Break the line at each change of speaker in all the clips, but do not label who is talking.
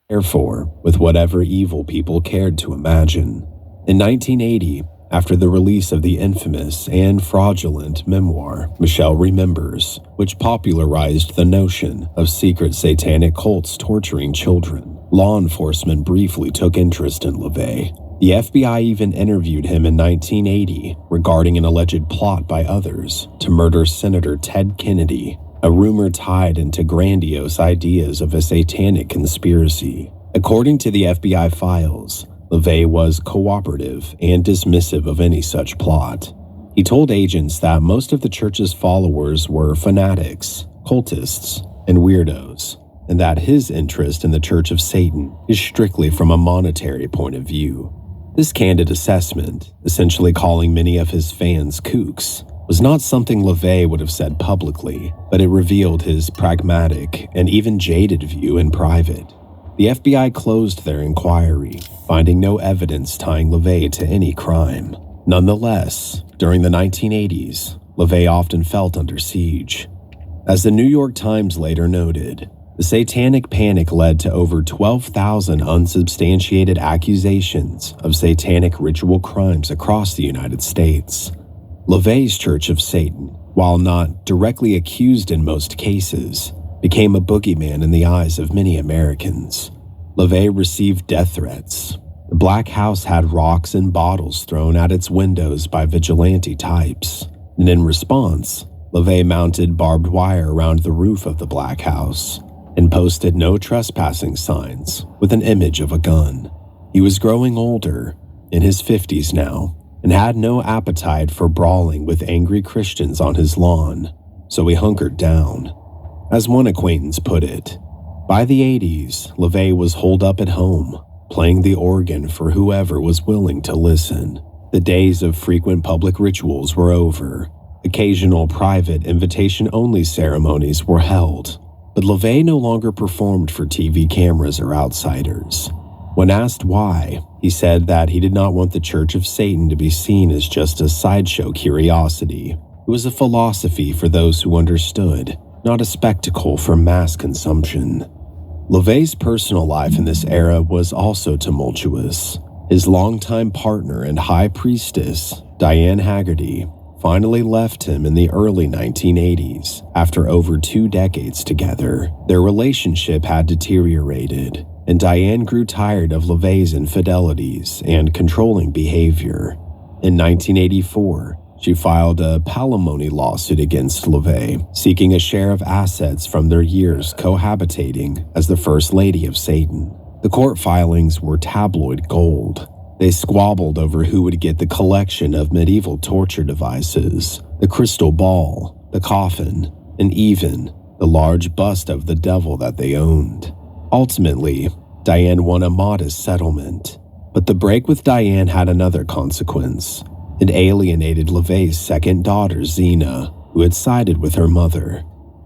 therefore with whatever evil people cared to imagine. In 1980, after the release of the infamous and fraudulent memoir Michelle Remembers, which popularized the notion of secret satanic cults torturing children, law enforcement briefly took interest in LaVey. The FBI even interviewed him in 1980 regarding an alleged plot by others to murder Senator Ted Kennedy, a rumor tied into grandiose ideas of a satanic conspiracy. According to the FBI files, LaVey was cooperative and dismissive of any such plot. He told agents that most of the church's followers were fanatics, cultists, and weirdos, and that his interest in the Church of Satan is strictly from a monetary point of view. This candid assessment, essentially calling many of his fans kooks, was not something LaVey would have said publicly, but it revealed his pragmatic and even jaded view in private. The FBI closed their inquiry, finding no evidence tying LaVey to any crime. Nonetheless, during the 1980s, LaVey often felt under siege. As the New York Times later noted, the Satanic Panic led to over 12,000 unsubstantiated accusations of satanic ritual crimes across the United States. LaVey's Church of Satan, while not directly accused in most cases, became a boogeyman in the eyes of many Americans. LaVey received death threats. The Black House had rocks and bottles thrown at its windows by vigilante types, and in response, LaVey mounted barbed wire around the roof of the Black House and posted no trespassing signs with an image of a gun. He was growing older, in his 50s now, and had no appetite for brawling with angry Christians on his lawn, so he hunkered down. As one acquaintance put it, by the 80s, LaVey was holed up at home, playing the organ for whoever was willing to listen. The days of frequent public rituals were over. Occasional private invitation-only ceremonies were held, but LaVey no longer performed for TV cameras or outsiders. When asked why, he said that he did not want the Church of Satan to be seen as just a sideshow curiosity. It was a philosophy for those who understood, not a spectacle for mass consumption. LaVey's personal life in this era was also tumultuous. His longtime partner and high priestess, Diane Haggerty, finally left him in the early 1980s after over 2 decades together. Their relationship had deteriorated, and Diane grew tired of LaVey's infidelities and controlling behavior. In 1984, she filed a palimony lawsuit against LaVey, seeking a share of assets from their years cohabitating as the First Lady of Satan. The court filings were tabloid gold. They squabbled over who would get the collection of medieval torture devices, the crystal ball, the coffin, and even the large bust of the devil that they owned. Ultimately, Diane won a modest settlement, but the break with Diane had another consequence. It alienated LaVey's second daughter, Zena, who had sided with her mother.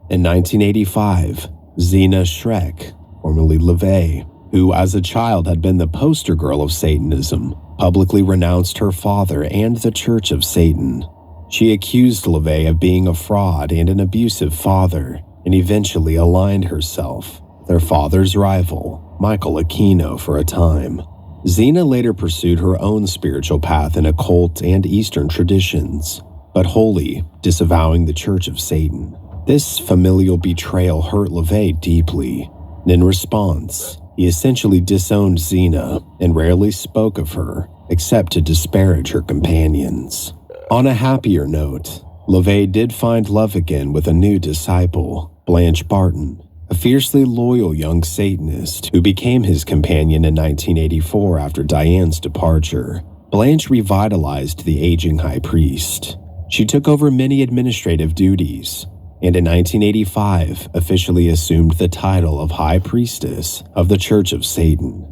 In 1985, Zena Schreck, formerly LaVey, who as a child had been the poster girl of Satanism, publicly renounced her father and the Church of Satan. She accused LaVey of being a fraud and an abusive father, and eventually aligned herself with their father's rival, Michael Aquino, for a time. Zena later pursued her own spiritual path in occult and Eastern traditions, but wholly disavowing the Church of Satan. This familial betrayal hurt LaVey deeply, and in response, he essentially disowned Zena and rarely spoke of her, except to disparage her companions. On a happier note, LaVey did find love again with a new disciple, Blanche Barton, a fiercely loyal young Satanist who became his companion in 1984 after Diane's departure. Blanche revitalized the aging high priest. She took over many administrative duties, and in 1985 officially assumed the title of High Priestess of the Church of Satan.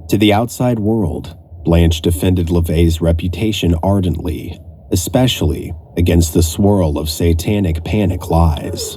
To the outside world, Blanche defended LaVey's reputation ardently, especially against the swirl of satanic panic lies.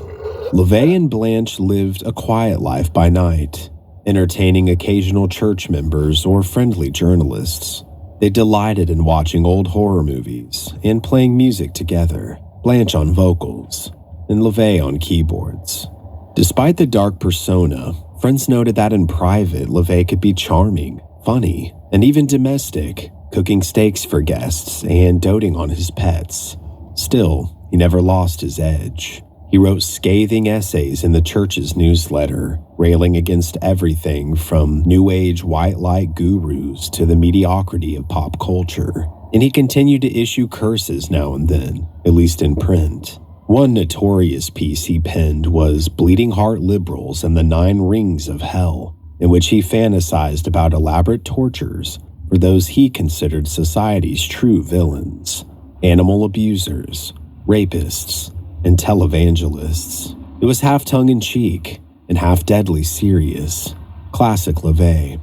LaVey and Blanche lived a quiet life by night, entertaining occasional church members or friendly journalists. They delighted in watching old horror movies and playing music together, Blanche on vocals and LaVey on keyboards. Despite the dark persona, Friends noted that in private, LaVey could be charming, funny, and even domestic, cooking steaks for guests and doting on his pets. Still, he never lost his edge. He wrote scathing essays in the church's newsletter, railing against everything from New Age white light gurus to the mediocrity of pop culture. And he continued to issue curses now and then, at least in print. One notorious piece he penned was Bleeding Heart Liberals and the 9 Rings of Hell, in which he fantasized about elaborate tortures for those he considered society's true villains: animal abusers, rapists, and televangelists. It was half tongue-in-cheek and half deadly serious. Classic LaVey.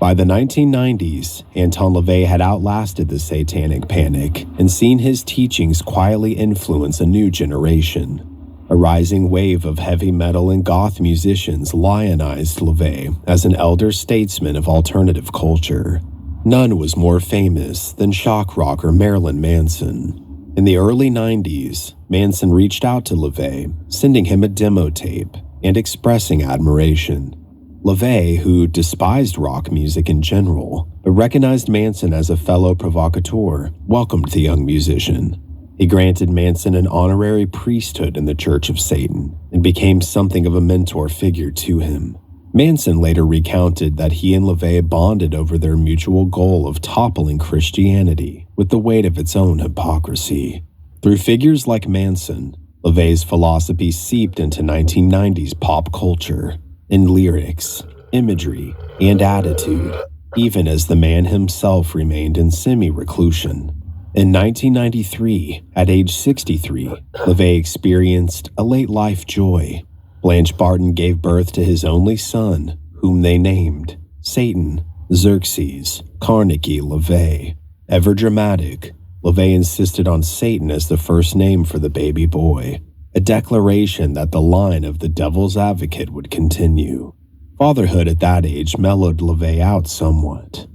By the 1990s, Anton LaVey had outlasted the satanic panic and seen his teachings quietly influence a new generation. A rising wave of heavy metal and goth musicians lionized LaVey as an elder statesman of alternative culture. None was more famous than shock rocker Marilyn Manson. In the early 90s, Manson reached out to LaVey, sending him a demo tape and expressing admiration. LaVey, who despised rock music in general, but recognized Manson as a fellow provocateur, welcomed the young musician. He granted Manson an honorary priesthood in the Church of Satan and became something of a mentor figure to him. Manson later recounted that he and LaVey bonded over their mutual goal of toppling Christianity with the weight of its own hypocrisy. Through figures like Manson, LaVey's philosophy seeped into 1990s pop culture, in lyrics, imagery, and attitude, even as the man himself remained in semi-reclusion. In 1993, at age 63, LaVey experienced a late-life joy. Blanche Barton gave birth to his only son, whom they named Satan Xerxes Carnegie LaVey. Ever dramatic, LaVey insisted on Satan as the first name for the baby boy, a declaration that the line of the devil's advocate would continue. Fatherhood at that age mellowed LaVey out somewhat.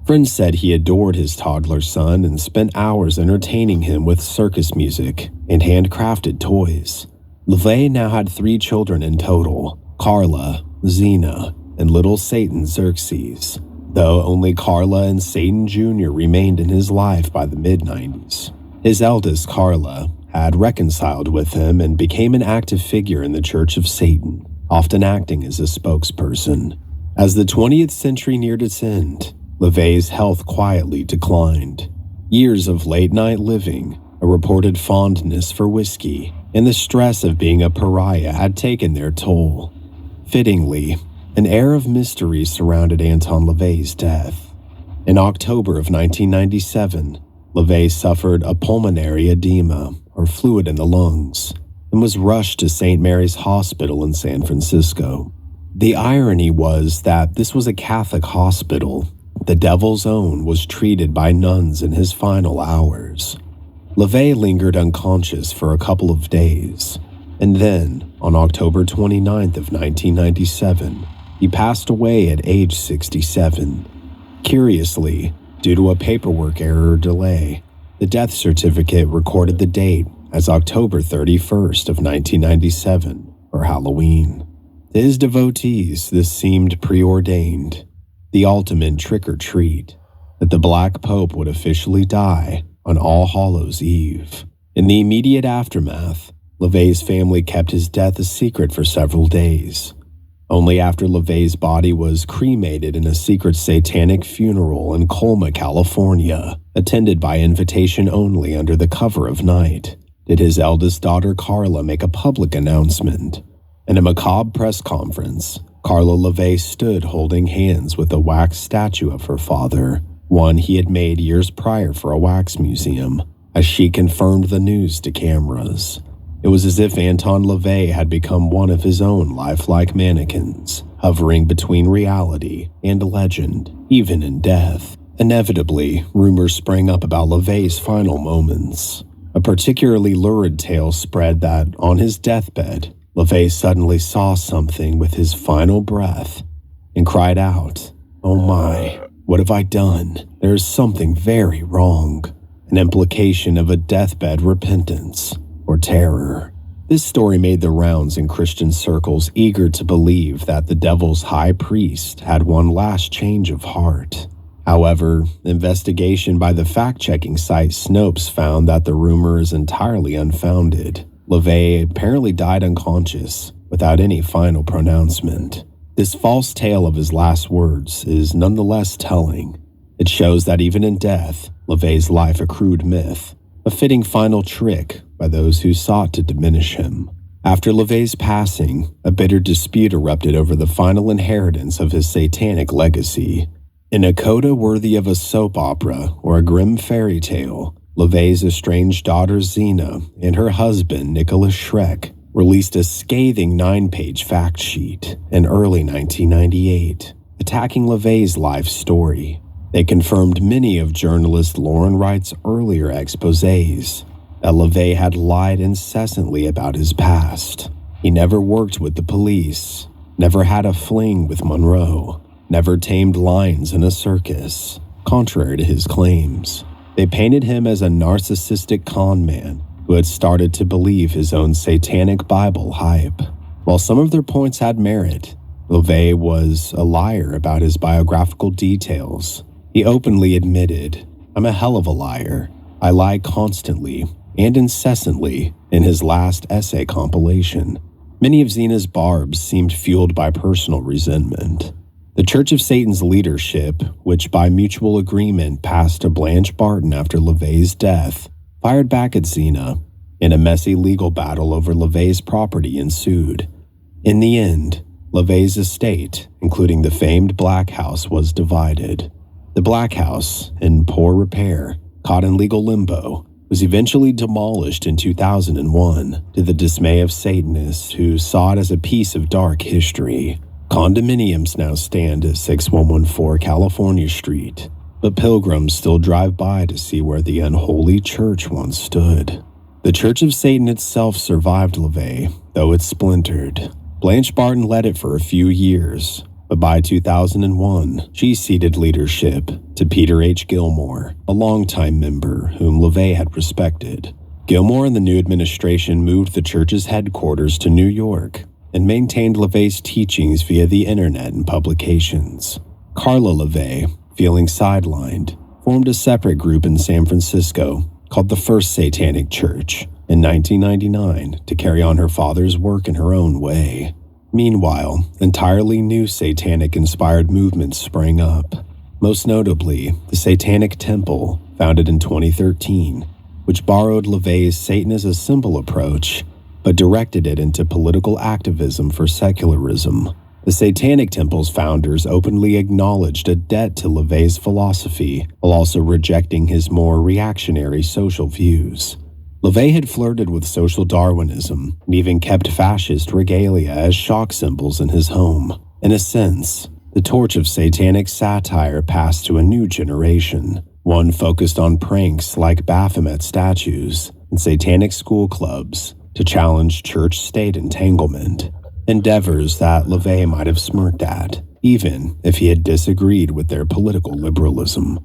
Friends said he adored his toddler son and spent hours entertaining him with circus music and handcrafted toys. LaVey now had 3 children in total: Carla, Xena, and little Satan Xerxes, though only Carla and Satan Jr. remained in his life by the mid-90s. His eldest, Carla, had reconciled with him and became an active figure in the Church of Satan, often acting as a spokesperson. As the 20th century neared its end, LaVey's health quietly declined. Years of late-night living, a reported fondness for whiskey, and the stress of being a pariah had taken their toll. Fittingly, an air of mystery surrounded Anton LaVey's death. In October of 1997, LaVey suffered a pulmonary edema, or fluid in the lungs, and was rushed to St. Mary's Hospital in San Francisco. The irony was that this was a Catholic hospital. The devil's own was treated by nuns in his final hours. LaVey lingered unconscious for a couple of days, and then, on October 29th of 1997, he passed away at age 67. Curiously, due to a paperwork error or delay, the death certificate recorded the date as October 31st of 1997, or Halloween. To his devotees, this seemed preordained, the ultimate trick-or-treat, that the Black Pope would officially die on All Hallows Eve. In the immediate aftermath, LaVey's family kept his death a secret for several days. Only after LaVey's body was cremated in a secret satanic funeral in Colma, California, attended by invitation only under the cover of night, did his eldest daughter Carla make a public announcement. In a macabre press conference, Carla LaVey stood holding hands with a wax statue of her father, one he had made years prior for a wax museum, as she confirmed the news to cameras. It was as if Anton LaVey had become one of his own lifelike mannequins, hovering between reality and legend, even in death. Inevitably, rumors sprang up about LaVey's final moments. A particularly lurid tale spread that, on his deathbed, LaVey suddenly saw something with his final breath and cried out, "Oh my, what have I done? There is something very wrong," an implication of a deathbed repentance or terror. This story made the rounds in Christian circles, eager to believe that the devil's high priest had one last change of heart. However, investigation by the fact-checking site Snopes found that the rumor is entirely unfounded. LaVey apparently died unconscious, without any final pronouncement. This false tale of his last words is nonetheless telling. It shows that even in death, LaVey's life accrued myth, a fitting final trick by those who sought to diminish him. After LaVey's passing, a bitter dispute erupted over the final inheritance of his satanic legacy. In a coda worthy of a soap opera or a grim fairy tale, LaVey's estranged daughter Zena and her husband Nicholas Schreck released a scathing 9-page fact sheet in early 1998, attacking LaVey's life story. They confirmed many of journalist Lauren Wright's earlier exposés, that LaVey had lied incessantly about his past. He never worked with the police, never had a fling with Monroe, never tamed lions in a circus, contrary to his claims. They painted him as a narcissistic con man who had started to believe his own satanic Bible hype. While some of their points had merit, LaVey was a liar about his biographical details. He openly admitted, "I'm a hell of a liar. I lie constantly and incessantly," in his last essay compilation. Many of Zena's barbs seemed fueled by personal resentment. The Church of Satan's leadership, which by mutual agreement passed to Blanche Barton after LaVey's death, fired back at Zena, and a messy legal battle over LaVey's property ensued. In the end, LaVey's estate, including the famed Black House, was divided. The Black House, in poor repair, caught in legal limbo, was eventually demolished in 2001 to the dismay of Satanists who saw it as a piece of dark history. Condominiums now stand at 6114 California Street, but pilgrims still drive by to see where the unholy church once stood. The Church of Satan itself survived LaVey, though it splintered. Blanche Barton led it for a few years, but by 2001, she ceded leadership to Peter H. Gilmore, a longtime member whom LaVey had respected. Gilmore and the new administration moved the church's headquarters to New York and maintained LaVey's teachings via the internet and publications. Carla LaVey, feeling sidelined, formed a separate group in San Francisco called the First Satanic Church in 1999 to carry on her father's work in her own way. Meanwhile, entirely new satanic-inspired movements sprang up, most notably the Satanic Temple, founded in 2013, which borrowed LaVey's Satan as a symbol approach but directed it into political activism for secularism. The Satanic Temple's founders openly acknowledged a debt to LaVey's philosophy while also rejecting his more reactionary social views. LaVey had flirted with social Darwinism and even kept fascist regalia as shock symbols in his home. In a sense, the torch of satanic satire passed to a new generation, one focused on pranks like Baphomet statues and satanic school clubs to challenge church-state entanglement, endeavors that LaVey might have smirked at, even if he had disagreed with their political liberalism.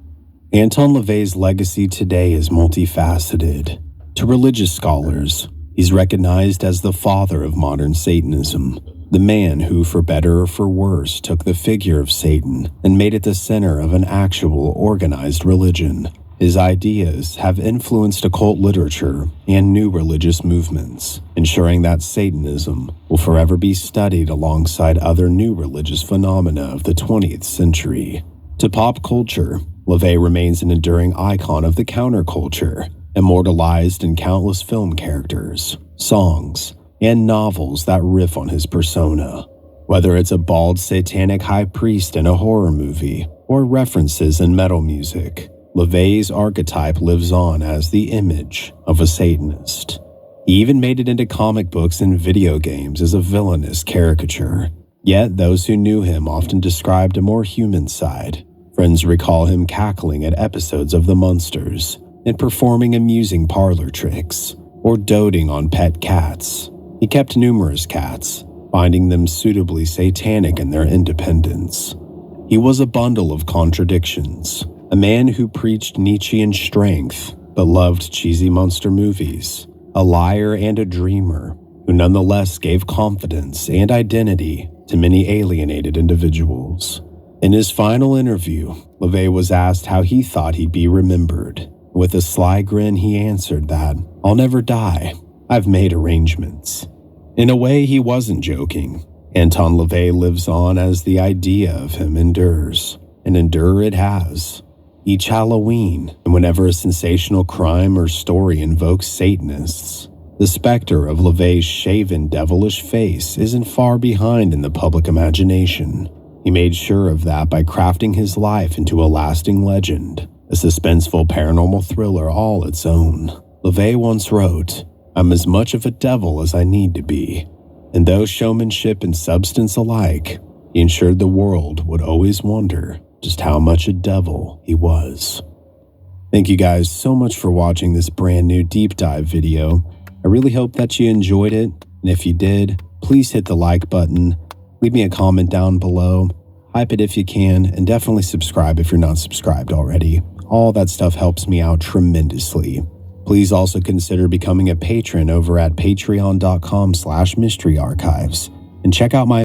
Anton LaVey's legacy today is multifaceted. To religious scholars, he's recognized as the father of modern Satanism, the man who, for better or for worse, took the figure of Satan and made it the center of an actual organized religion. His ideas have influenced occult literature and new religious movements, ensuring that Satanism will forever be studied alongside other new religious phenomena of the 20th century. To pop culture, LaVey remains an enduring icon of the counterculture, immortalized in countless film characters, songs, and novels that riff on his persona. Whether it's a bald satanic high priest in a horror movie or references in metal music, LaVey's archetype lives on as the image of a Satanist. He even made it into comic books and video games as a villainous caricature. Yet those who knew him often described a more human side. Friends recall him cackling at episodes of The Munsters and performing amusing parlor tricks, or doting on pet cats. He kept numerous cats, finding them suitably satanic in their independence. He was a bundle of contradictions, a man who preached Nietzschean strength but loved cheesy monster movies, a liar and a dreamer, who nonetheless gave confidence and identity to many alienated individuals. In his final interview, LaVey was asked how he thought he'd be remembered. With a sly grin, he answered that, "I'll never die. I've made arrangements." In a way, he wasn't joking. Anton LaVey lives on as the idea of him endures, and endure it has. Each Halloween, and whenever a sensational crime or story invokes Satanists, the specter of LaVey's shaven, devilish face isn't far behind in the public imagination. He made sure of that by crafting his life into a lasting legend, a suspenseful paranormal thriller all its own. LaVey once wrote, "I'm as much of a devil as I need to be." And though showmanship and substance alike, he ensured the world would always wonder just how much a devil he was. Thank you guys so much for watching this brand new deep dive video. I really hope that you enjoyed it, and if you did, please hit the like button, leave me a comment down below, hype it if you can, and definitely subscribe if you're not subscribed already. All that stuff helps me out tremendously. Please also consider becoming a patron over at patreon.com/mysteryarchives, and check out my